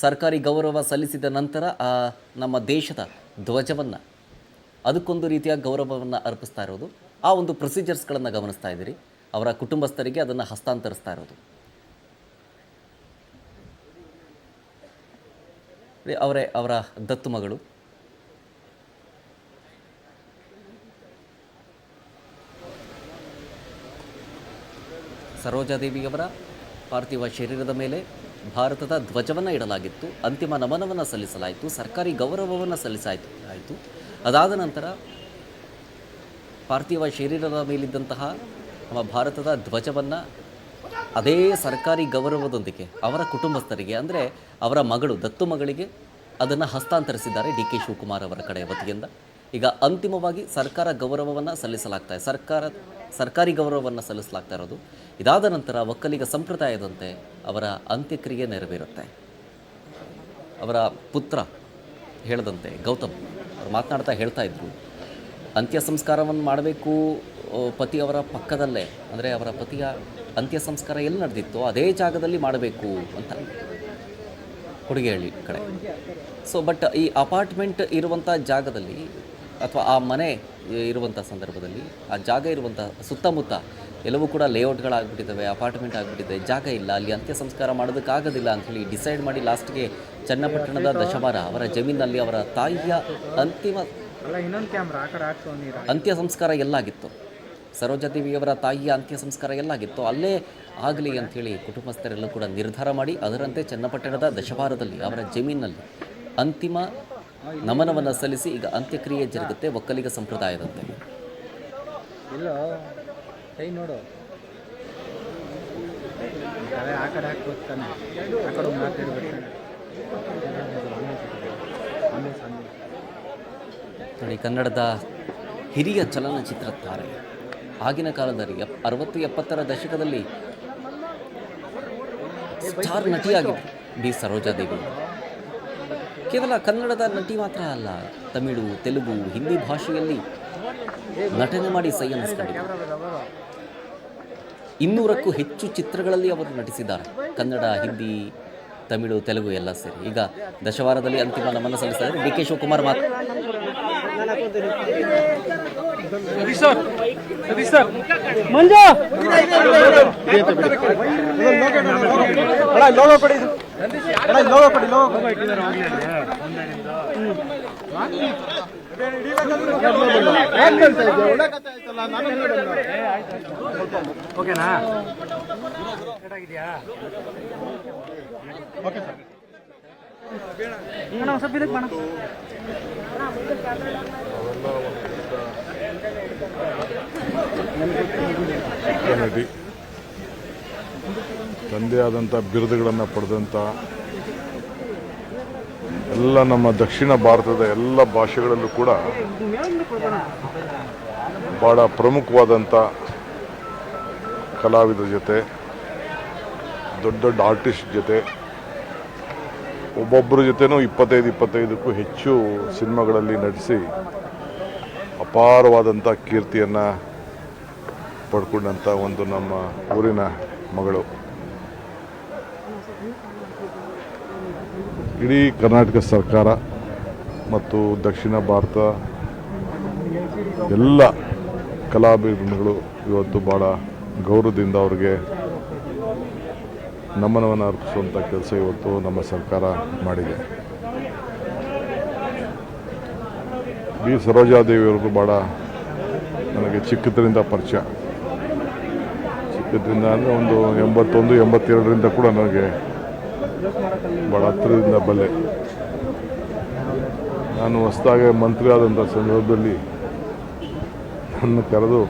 ಸರ್ಕಾರಿ ಗೌರವ ಸಲ್ಲಿಸಿದ ನಂತರ ನಮ್ಮ ದೇಶದ ಧ್ವಜವನ್ನು ಅದಕ್ಕೊಂದು ರೀತಿಯ ಗೌರವವನ್ನು ಅರ್ಪಿಸ್ತಾ ಇರೋದು, ಆ ಒಂದು ಪ್ರೊಸೀಜರ್ಸ್ಗಳನ್ನು ಗಮನಿಸ್ತಾ ಇದ್ದೀರಿ. ಅವರ ಕುಟುಂಬಸ್ಥರಿಗೆ ಅದನ್ನು ಹಸ್ತಾಂತರಿಸ್ತಾ ಇರೋದು. ಅವರ ದತ್ತು ಮಗಳು ಸರೋಜಾದೇವಿಯವರ ಪಾರ್ಥಿವ ಶರೀರದ ಮೇಲೆ ಭಾರತದ ಧ್ವಜವನ್ನು ಇಡಲಾಗಿತ್ತು. ಅಂತಿಮ ನಮನವನ್ನು ಸಲ್ಲಿಸಲಾಯಿತು, ಸರ್ಕಾರಿ ಗೌರವವನ್ನು ಸಲ್ಲಿಸಾಯಿತು. ಅದಾದ ನಂತರ ಪಾರ್ಥಿವ ಶರೀರದ ಮೇಲಿದ್ದಂತಹ ನಮ್ಮ ಭಾರತದ ಧ್ವಜವನ್ನು ಅದೇ ಸರ್ಕಾರಿ ಗೌರವದೊಂದಿಗೆ ಅವರ ಕುಟುಂಬಸ್ಥರಿಗೆ, ಅಂದರೆ ಅವರ ಮಗಳು, ದತ್ತು ಮಗಳಿಗೆ ಅದನ್ನು ಹಸ್ತಾಂತರಿಸಿದ್ದಾರೆ ಡಿ ಕೆ ಶಿವಕುಮಾರ್ ಅವರ ಕಡೆಯ ವತಿಯಿಂದ. ಈಗ ಅಂತಿಮವಾಗಿ ಸರ್ಕಾರ ಗೌರವವನ್ನು ಸಲ್ಲಿಸಲಾಗ್ತಾ ಇದೆ, ಸರ್ಕಾರಿ ಗೌರವವನ್ನು ಸಲ್ಲಿಸಲಾಗ್ತಾ ಇರೋದು. ಇದಾದ ನಂತರ ಒಕ್ಕಲಿಗ ಸಂಪ್ರದಾಯದಂತೆ ಅವರ ಅಂತ್ಯಕ್ರಿಯೆ ನೆರವೇರುತ್ತೆ. ಅವರ ಪುತ್ರ ಹೇಳದಂತೆ ಗೌತಮ್ ಅವರು ಮಾತನಾಡ್ತಾ ಹೇಳ್ತಾ ಇದ್ರು, ಅಂತ್ಯ ಸಂಸ್ಕಾರವನ್ನು ಮಾಡಬೇಕು ಪತಿಯವರ ಪಕ್ಕದಲ್ಲೇ, ಅಂದರೆ ಅವರ ಪತಿಯ ಅಂತ್ಯ ಸಂಸ್ಕಾರ ಎಲ್ಲಿ ನಡೆದಿತ್ತೋ ಅದೇ ಜಾಗದಲ್ಲಿ ಮಾಡಬೇಕು ಅಂತ, ಕೊಡಿಗೆಹಳ್ಳಿ ಕಡೆ. ಬಟ್ ಈ ಅಪಾರ್ಟ್ಮೆಂಟ್ ಇರುವಂಥ ಜಾಗದಲ್ಲಿ ಅಥವಾ ಆ ಮನೆ ಇರುವಂಥ ಸಂದರ್ಭದಲ್ಲಿ ಆ ಜಾಗ ಇರುವಂಥ ಸುತ್ತಮುತ್ತ ಎಲ್ಲವೂ ಕೂಡ ಲೇಔಟ್ಗಳಾಗ್ಬಿಟ್ಟಿದ್ದಾವೆ, ಅಪಾರ್ಟ್ಮೆಂಟ್ ಆಗಿಬಿಟ್ಟಿದೆ, ಜಾಗ ಇಲ್ಲ, ಅಲ್ಲಿ ಅಂತ್ಯ ಸಂಸ್ಕಾರ ಮಾಡೋದಕ್ಕಾಗೋದಿಲ್ಲ ಅಂಥೇಳಿ ಡಿಸೈಡ್ ಮಾಡಿ ಲಾಸ್ಟ್ಗೆ ಚನ್ನಪಟ್ಟಣದ ದಶವಾರ ಅವರ ಜಮೀನಲ್ಲಿ ಅವರ ತಾಯಿಯ ಅಂತ್ಯ ಸಂಸ್ಕಾರ ಎಲ್ಲಾಗಿತ್ತು, ಸರೋಜಾದೇವಿಯವರ ತಾಯಿಯ ಅಂತ್ಯ ಸಂಸ್ಕಾರ ಎಲ್ಲಾಗಿತ್ತು ಅಲ್ಲೇ ಆಗಲಿ ಅಂಥೇಳಿ ಕುಟುಂಬಸ್ಥರೆಲ್ಲೂ ಕೂಡ ನಿರ್ಧಾರ ಮಾಡಿ ಅದರಂತೆ ಚನ್ನಪಟ್ಟಣದ ದಶವಾರದಲ್ಲಿ ಅವರ ಜಮೀನಿನಲ್ಲಿ ಅಂತಿಮ ನಮನವನ್ನು ಸಲ್ಲಿಸಿ ಈಗ ಅಂತ್ಯಕ್ರಿಯೆ ಜರುಗುತ್ತೆ ಒಕ್ಕಲಿಗ ಸಂಪ್ರದಾಯದಂತೆ. ನೋಡಿ, ಕನ್ನಡದ ಹಿರಿಯ ಚಲನಚಿತ್ರ ತಾರೆ, ಆಗಿನ ಕಾಲದಲ್ಲಿ 60-70ರ ದಶಕದಲ್ಲಿ ಸ್ಟಾರ್ ನಟಿಯಾಗಿದ್ದರು ಬಿ ಸರೋಜಾದೇವಿ. ಕೇವಲ ಕನ್ನಡದ ನಟಿ ಮಾತ್ರ ಅಲ್ಲ, ತಮಿಳು, ತೆಲುಗು, ಹಿಂದಿ ಭಾಷೆಯಲ್ಲಿ ನಟನೆ ಮಾಡಿ ಸೈ ಅನ್ನಿಸ್ಕೊಂಡಿದ್ದಾರೆ. 200ಕ್ಕೂ ಹೆಚ್ಚು ಚಿತ್ರಗಳಲ್ಲಿ ಅವರು ನಟಿಸಿದ್ದಾರೆ, ಕನ್ನಡ, ಹಿಂದಿ, ತಮಿಳು, ತೆಲುಗು ಎಲ್ಲ ಸೇರಿ. ಈಗ ದಶವಾರದಲ್ಲಿ ಅಂತಿಮ ನಮನ ಸಲ್ಲಿಸಿದ್ದಾರೆ ಡಿ ಕೆ ಶಿವಕುಮಾರ್. ಓಕೆನಾ? ನಟಿ, ತಂದೆ ಆದಂಥ ಬಿರುದುಗಳನ್ನು ಪಡೆದಂಥ ಎಲ್ಲ ನಮ್ಮ ದಕ್ಷಿಣ ಭಾರತದ ಎಲ್ಲ ಭಾಷೆಗಳಲ್ಲೂ ಕೂಡ ಭಾಳ ಪ್ರಮುಖವಾದಂಥ ಕಲಾವಿದರ ಜೊತೆ, ದೊಡ್ಡ ದೊಡ್ಡ ಆರ್ಟಿಸ್ಟ್ ಜೊತೆ, ಒಬ್ಬೊಬ್ಬರ ಜೊತೆನೂ 25-25ಕ್ಕೂ ಹೆಚ್ಚು ಸಿನಿಮಾಗಳಲ್ಲಿ ನಟಿಸಿ ಅಪಾರವಾದಂಥ ಕೀರ್ತಿಯನ್ನು ಪಡ್ಕೊಂಡಂಥ ಒಂದು ನಮ್ಮ ಊರಿನ ಮಗಳು. ಇಡೀ ಕರ್ನಾಟಕ ಸರ್ಕಾರ ಮತ್ತು ದಕ್ಷಿಣ ಭಾರತ ಎಲ್ಲ ಕಲಾಭಿಮಾನಿಗಳು ಇವತ್ತು ಭಾಳ ಗೌರವದಿಂದ ಅವ್ರಿಗೆ ನಮನವನ್ನು ಅರ್ಪಿಸುವಂಥ ಕೆಲಸ ಇವತ್ತು ನಮ್ಮ ಸರ್ಕಾರ ಮಾಡಿದೆ. ಬಿ ಸರೋಜಾದೇವಿಯವ್ರಿಗೂ ಭಾಳ ನನಗೆ ಚಿಕ್ಕದ್ರಿಂದ ಪರಿಚಯ, ಚಿಕ್ಕದ್ರಿಂದ ಅಂದರೆ ಒಂದು 81-82ರಿಂದ ಕೂಡ ನನಗೆ ಭಾಳ ಹತ್ತಿರದಿಂದ ಬಲ್ಲೆ. ನಾನು ಹೊಸದಾಗಿ ಮಂತ್ರಿ ಆದಂಥ ಸಂದರ್ಭದಲ್ಲಿ ನನ್ನ ಕರೆದು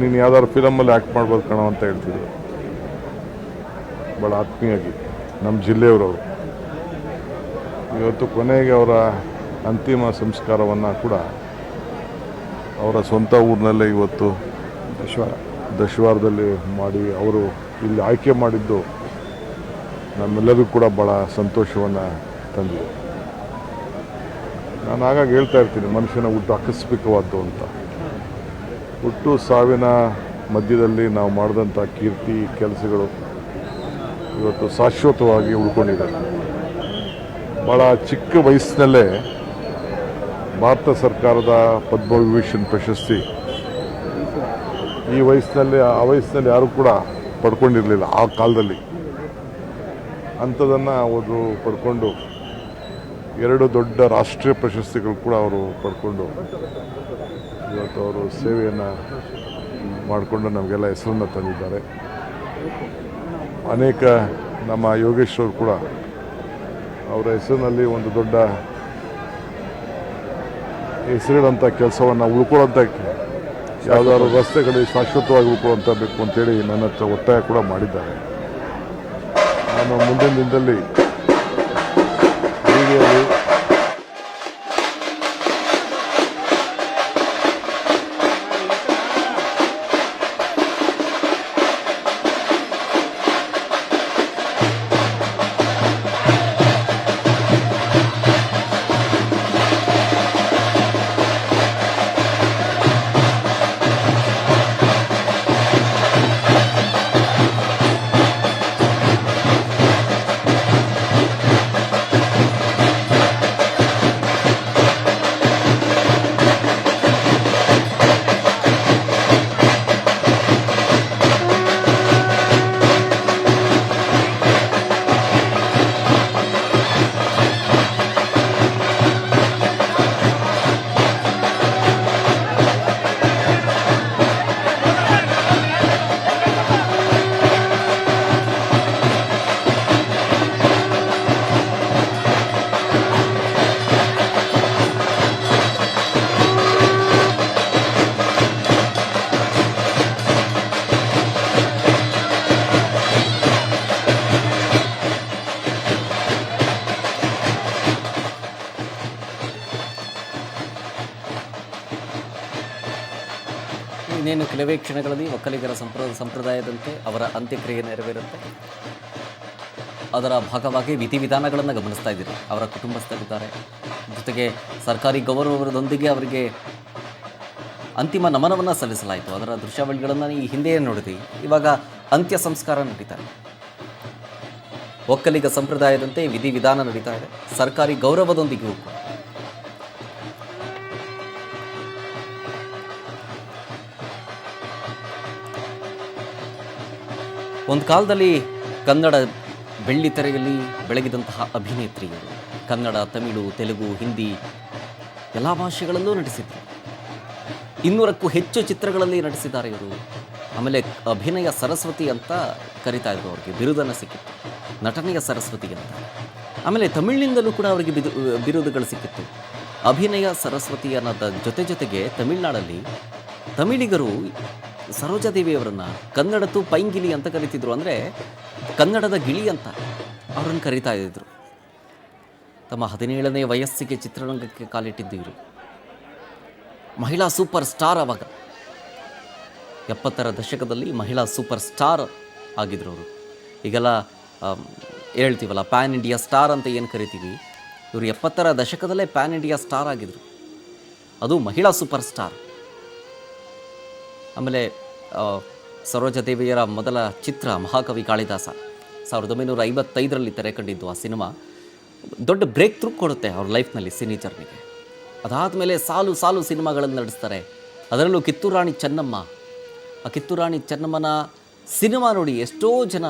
ನೀನು ಯಾವ್ದಾದ್ರು ಫಿಲಮಲ್ಲಿ ಆ್ಯಕ್ಟ್ ಮಾಡ್ಬೋದು ಕಣೋ ಅಂತ ಹೇಳ್ತಿದ್ರು. ಭಾಳ ಆತ್ಮೀಯಾಗಿ ನಮ್ಮ ಜಿಲ್ಲೆಯವರವರು. ಇವತ್ತು ಕೊನೆಗೆ ಅವರ ಅಂತಿಮ ಸಂಸ್ಕಾರವನ್ನು ಕೂಡ ಅವರ ಸ್ವಂತ ಊರಿನಲ್ಲೇ ಇವತ್ತು ದಶವಾರದಲ್ಲಿ ಮಾಡಿ ಅವರು ಇಲ್ಲಿ ಆಯ್ಕೆ ಮಾಡಿದ್ದು ನಮ್ಮೆಲ್ಲರಿಗೂ ಕೂಡ ಭಾಳ ಸಂತೋಷವನ್ನು ತಂದಿದೆ. ನಾನು ಆಗಾಗ ಹೇಳ್ತಾ ಇರ್ತೀನಿ, ಮನುಷ್ಯನ ಹುಟ್ಟು ಆಕಸ್ಮಿಕವಾದ್ದು ಅಂತ. ಹುಟ್ಟು ಸಾವಿನ ಮಧ್ಯದಲ್ಲಿ ನಾವು ಮಾಡಿದಂಥ ಕೀರ್ತಿ ಕೆಲಸಗಳು ಇವತ್ತು ಶಾಶ್ವತವಾಗಿ ಉಳ್ಕೊಂಡಿದೆ. ಭಾಳ ಚಿಕ್ಕ ವಯಸ್ಸಿನಲ್ಲೇ ಭಾರತ ಸರ್ಕಾರದ ಪದ್ಮವಿಭೂಷಣ್ ಪ್ರಶಸ್ತಿ ಈ ವಯಸ್ಸಿನಲ್ಲಿ ಆ ವಯಸ್ಸಿನಲ್ಲಿ ಯಾರೂ ಕೂಡ ಪಡ್ಕೊಂಡಿರಲಿಲ್ಲ ಆ ಕಾಲದಲ್ಲಿ. ಅಂಥದನ್ನು ಅವರು ಪಡ್ಕೊಂಡು 2 ದೊಡ್ಡ ರಾಷ್ಟ್ರೀಯ ಪ್ರಶಸ್ತಿಗಳು ಕೂಡ ಅವರು ಪಡ್ಕೊಂಡು ಇವತ್ತು ಅವರು ಸೇವೆಯನ್ನು ಮಾಡಿಕೊಂಡು ನಮಗೆಲ್ಲ ಹೆಸರನ್ನು ತಂದಿದ್ದಾರೆ. ಅನೇಕ ನಮ್ಮ ಯೋಗೇಶ್ವರು ಕೂಡ ಅವರ ಹೆಸರಿನಲ್ಲಿ ಒಂದು ದೊಡ್ಡ ಹೆಸರಿಡಂಥ ಕೆಲಸವನ್ನು ಉಳ್ಕೊಳ್ಳೋಂಥ ಯಾವುದಾದ್ರು ರಸ್ತೆಗಳಲ್ಲಿ ಶಾಶ್ವತವಾಗಿ ಉಳ್ಕೊಳ್ಳೋಂಥ ಬೇಕು ಅಂತೇಳಿ ನನ್ನ ಹತ್ರ ಒತ್ತಾಯ ಕೂಡ ಮಾಡಿದ್ದಾರೆ. ನಾನು ಮುಂದಿನ ದಿನದಲ್ಲಿ ಹೀಗೆಯಲ್ಲಿ ಇನ್ನೇನು ಕೆಲವೇ ಕ್ಷಣಗಳಲ್ಲಿ ಒಕ್ಕಲಿಗರ ಸಂಪ್ರದಾಯದಂತೆ ಅವರ ಅಂತ್ಯಕ್ರಿಯೆ ನೆರವೇರುತ್ತೆ. ಅದರ ಭಾಗವಾಗಿ ವಿಧಿವಿಧಾನಗಳನ್ನು ಗಮನಿಸ್ತಾ ಇದ್ದೀರಿ. ಅವರ ಕುಟುಂಬಸ್ಥರಿದ್ದಾರೆ, ಜೊತೆಗೆ ಸರ್ಕಾರಿ ಗೌರವದೊಂದಿಗೆ ಅವರಿಗೆ ಅಂತಿಮ ನಮನವನ್ನು ಸಲ್ಲಿಸಲಾಯಿತು. ಅದರ ದೃಶ್ಯಾವಳಿಗಳನ್ನು ಈ ಹಿಂದೆಯೇ ನೋಡಿದ್ವಿ. ಇವಾಗ ಅಂತ್ಯ ಸಂಸ್ಕಾರ ನಡೀತಾ ಇದೆ. ಒಕ್ಕಲಿಗ ಸಂಪ್ರದಾಯದಂತೆ ವಿಧಿವಿಧಾನ ನಡೀತಾ ಇದೆ, ಸರ್ಕಾರಿ ಗೌರವದೊಂದಿಗೂ ಕೂಡ. ಒಂದು ಕಾಲದಲ್ಲಿ ಕನ್ನಡ ಬೆಳ್ಳಿತೆರೆಯಲ್ಲಿ ಬೆಳಗಿದಂತಹ ಅಭಿನೇತ್ರಿಯರು ಕನ್ನಡ, ತಮಿಳು, ತೆಲುಗು, ಹಿಂದಿ ಎಲ್ಲ ಭಾಷೆಗಳಲ್ಲೂ ನಟಿಸಿದ್ರು. 200ಕ್ಕೂ ಹೆಚ್ಚು ಚಿತ್ರಗಳಲ್ಲಿ ನಟಿಸಿದ್ದಾರೆ ಇವರು. ಆಮೇಲೆ ಅಭಿನಯ ಸರಸ್ವತಿ ಅಂತ ಕರಿತಾ ಇದ್ರು, ಅವ್ರಿಗೆ ಬಿರುದನ್ನು ಸಿಕ್ಕಿತ್ತು, ನಟನೆಯ ಸರಸ್ವತಿ ಅಂತ. ಆಮೇಲೆ ತಮಿಳಿನಿಂದಲೂ ಕೂಡ ಅವರಿಗೆ ಬಿರುದುಗಳು ಸಿಕ್ಕಿತ್ತು. ಅಭಿನಯ ಸರಸ್ವತಿ ಅನ್ನೋದ ಜೊತೆಗೆ ತಮಿಳುನಾಡಲ್ಲಿ ತಮಿಳಿಗರು ಸರೋಜಾದೇವಿಯವರನ್ನು ಕನ್ನಡದ್ದು ಪೈಂಗಿಲಿ ಅಂತ ಕರಿತಿದ್ರು. ಅಂದರೆ ಕನ್ನಡದ ಗಿಳಿ ಅಂತ ಅವರನ್ನು ಕರಿತಾ ಇದ್ದರು. ತಮ್ಮ 17ನೇ ವಯಸ್ಸಿಗೆ ಚಿತ್ರರಂಗಕ್ಕೆ ಕಾಲಿಟ್ಟಿದ್ದು ಇವರು. ಮಹಿಳಾ ಸೂಪರ್ ಸ್ಟಾರ್. ಆವಾಗ 70ರ ದಶಕದಲ್ಲಿ ಮಹಿಳಾ ಸೂಪರ್ ಸ್ಟಾರ್ ಆಗಿದ್ರು ಅವರು. ಈಗೆಲ್ಲ ಹೇಳ್ತೀವಲ್ಲ ಪ್ಯಾನ್ ಇಂಡಿಯಾ ಸ್ಟಾರ್ ಅಂತ ಏನು ಕರಿತೀವಿ, ಇವರು 70ರ ದಶಕದಲ್ಲೇ ಪ್ಯಾನ್ ಇಂಡಿಯಾ ಸ್ಟಾರ್ ಆಗಿದ್ರು, ಅದು ಮಹಿಳಾ ಸೂಪರ್ ಸ್ಟಾರ್. ಆಮೇಲೆ ಸರೋಜಾದೇವಿಯರ ಮೊದಲ ಚಿತ್ರ ಮಹಾಕವಿ ಕಾಳಿದಾಸ 1955ರಲ್ಲಿ ತೆರೆ ಕಂಡಿದ್ದು. ಆ ಸಿನಿಮಾ ದೊಡ್ಡ ಬ್ರೇಕ್ ಥ್ರೂ ಕೊಡುತ್ತೆ ಅವ್ರ ಲೈಫ್ನಲ್ಲಿ, ಸಿನಿ ಜರ್ನಿಗೆ. ಅದಾದಮೇಲೆ ಸಾಲು ಸಾಲು ಸಿನಿಮಾಗಳನ್ನು ನಡೆಸ್ತಾರೆ. ಅದರಲ್ಲೂ ಕಿತ್ತೂರು ರಾಣಿ ಚೆನ್ನಮ್ಮ. ಆ ಕಿತ್ತೂರು ರಾಣಿ ಚೆನ್ನಮ್ಮನ ಸಿನಿಮಾ ನೋಡಿ ಎಷ್ಟೋ ಜನ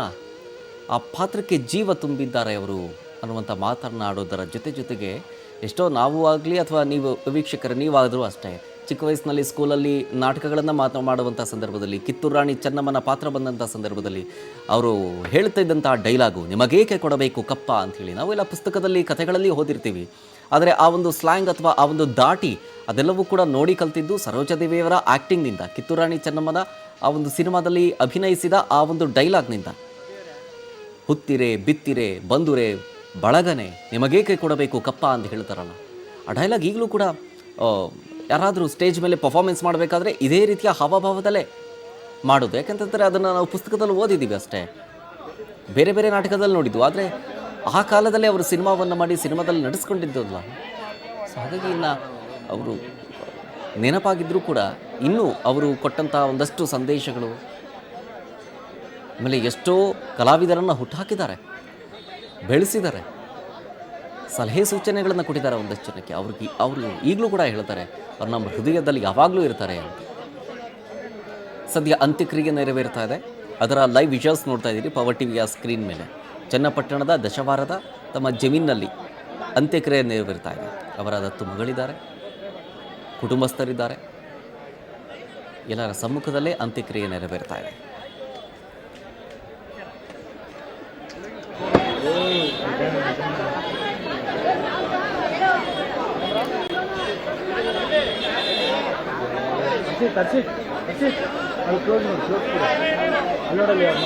ಆ ಪಾತ್ರಕ್ಕೆ ಜೀವ ತುಂಬಿದ್ದಾರೆ ಅವರು ಅನ್ನುವಂಥ ಮಾತನಾಡೋದರ ಜೊತೆಗೆ ಎಷ್ಟೋ ನಾವು ಆಗಲಿ ಅಥವಾ ನೀವು ವೀಕ್ಷಕರು ನೀವಾದರೂ ಅಷ್ಟೇ, ಚಿಕ್ಕ ವಯಸ್ಸಿನಲ್ಲಿ ಸ್ಕೂಲಲ್ಲಿ ನಾಟಕಗಳನ್ನು ಮಾಡುವಂಥ ಸಂದರ್ಭದಲ್ಲಿ ಕಿತ್ತೂರು ರಾಣಿ ಚೆನ್ನಮ್ಮನ ಪಾತ್ರ ಬಂದಂಥ ಸಂದರ್ಭದಲ್ಲಿ ಅವರು ಹೇಳ್ತಾ ಇದ್ದಂಥ ಡೈಲಾಗು, ನಿಮಗೇಕೆ ಕೊಡಬೇಕು ಕಪ್ಪ ಅಂಥೇಳಿ. ನಾವೆಲ್ಲ ಪುಸ್ತಕದಲ್ಲಿ ಕಥೆಗಳಲ್ಲಿ ಓದಿರ್ತೀವಿ, ಆದರೆ ಆ ಒಂದು ಸ್ಲ್ಯಾಂಗ್ ಅಥವಾ ಆ ಒಂದು ದಾಟಿ ಅದೆಲ್ಲವೂ ಕೂಡ ನೋಡಿ ಕಲ್ತಿದ್ದು ಸರೋಜಾದೇವಿಯವರ ಆ್ಯಕ್ಟಿಂಗ್ನಿಂದ, ಕಿತ್ತೂರು ರಾಣಿ ಚೆನ್ನಮ್ಮನ ಆ ಒಂದು ಸಿನಿಮಾದಲ್ಲಿ ಅಭಿನಯಿಸಿದ ಆ ಒಂದು ಡೈಲಾಗ್ನಿಂದ. ಹುತ್ತಿರೆ ಬಿತ್ತಿರೆ ಬಂದುರೆ ಬಳಗನೆ ನಿಮಗೇಕೆ ಕೊಡಬೇಕು ಕಪ್ಪ ಅಂತ ಹೇಳ್ತಾರಲ್ಲ, ಆ ಡೈಲಾಗ್ ಈಗಲೂ ಕೂಡ ಯಾರಾದರೂ ಸ್ಟೇಜ್ ಮೇಲೆ ಪರ್ಫಾರ್ಮೆನ್ಸ್ ಮಾಡಬೇಕಾದ್ರೆ ಇದೇ ರೀತಿಯ ಹಾವಭಾವದಲ್ಲೇ ಮಾಡೋದು. ಯಾಕೆಂತಂದರೆ ಅದನ್ನು ನಾವು ಪುಸ್ತಕದಲ್ಲಿ ಓದಿದ್ದೀವಿ ಅಷ್ಟೇ, ಬೇರೆ ಬೇರೆ ನಾಟಕದಲ್ಲಿ ನೋಡಿದ್ದು. ಆದರೆ ಆ ಕಾಲದಲ್ಲೇ ಅವರು ಸಿನಿಮಾವನ್ನು ಮಾಡಿ ಸಿನಿಮಾದಲ್ಲಿ ನಡೆಸ್ಕೊಂಡಿದ್ದಲ್ಲ. ಸೊ ಹಾಗಾಗಿ ಇನ್ನು ಅವರು ನೆನಪಾಗಿದ್ದರೂ ಕೂಡ ಇನ್ನೂ ಅವರು ಕೊಟ್ಟಂಥ ಒಂದಷ್ಟು ಸಂದೇಶಗಳು, ಆಮೇಲೆ ಎಷ್ಟೋ ಕಲಾವಿದರನ್ನು ಹುಟ್ಟುಹಾಕಿದ್ದಾರೆ, ಬೆಳೆಸಿದ್ದಾರೆ. ಸಲಹೆ ಸೂಚನೆಗಳನ್ನು ಕೊಟ್ಟಿದ್ದಾರೆ ಒಂದಷ್ಟು ಜನಕ್ಕೆ. ಅವರು ಈಗಲೂ ಕೂಡ ಹೇಳ್ತಾರೆ ಅವ್ರು ನಮ್ಮ ಹೃದಯದಲ್ಲಿ ಯಾವಾಗಲೂ ಇರ್ತಾರೆ ಅಂತ. ಸದ್ಯ ಅಂತ್ಯಕ್ರಿಯೆ ನೆರವೇರ್ತಾ ಇದೆ. ಅದರ ಲೈವ್ ವಿಜುವಲ್ಸ್ ನೋಡ್ತಾ ಇದ್ದೀರಿ ಪವರ್ ಟಿವಿಯ ಸ್ಕ್ರೀನ್ ಮೇಲೆ. ಚನ್ನಪಟ್ಟಣದ ದಶವಾರದ ತಮ್ಮ ಜಮೀನಿನಲ್ಲಿ ಅಂತ್ಯಕ್ರಿಯೆ ನೆರವೇರ್ತಾ ಇದೆ. ಅವರ ದತ್ತು ಮಗಳಿದ್ದಾರೆ, ಕುಟುಂಬಸ್ಥರಿದ್ದಾರೆ. ಎಲ್ಲರ ಸಮ್ಮುಖದಲ್ಲೇ ಅಂತ್ಯಕ್ರಿಯೆ ನೆರವೇರ್ತಾ ಇದೆ. ತರ್ಸಿ ಅಲ್ಲಿ ಕ್ಲೋಸ್ ಅಲ್ಲಿ ನೋಡಲ್ಲಿ ಯಾರು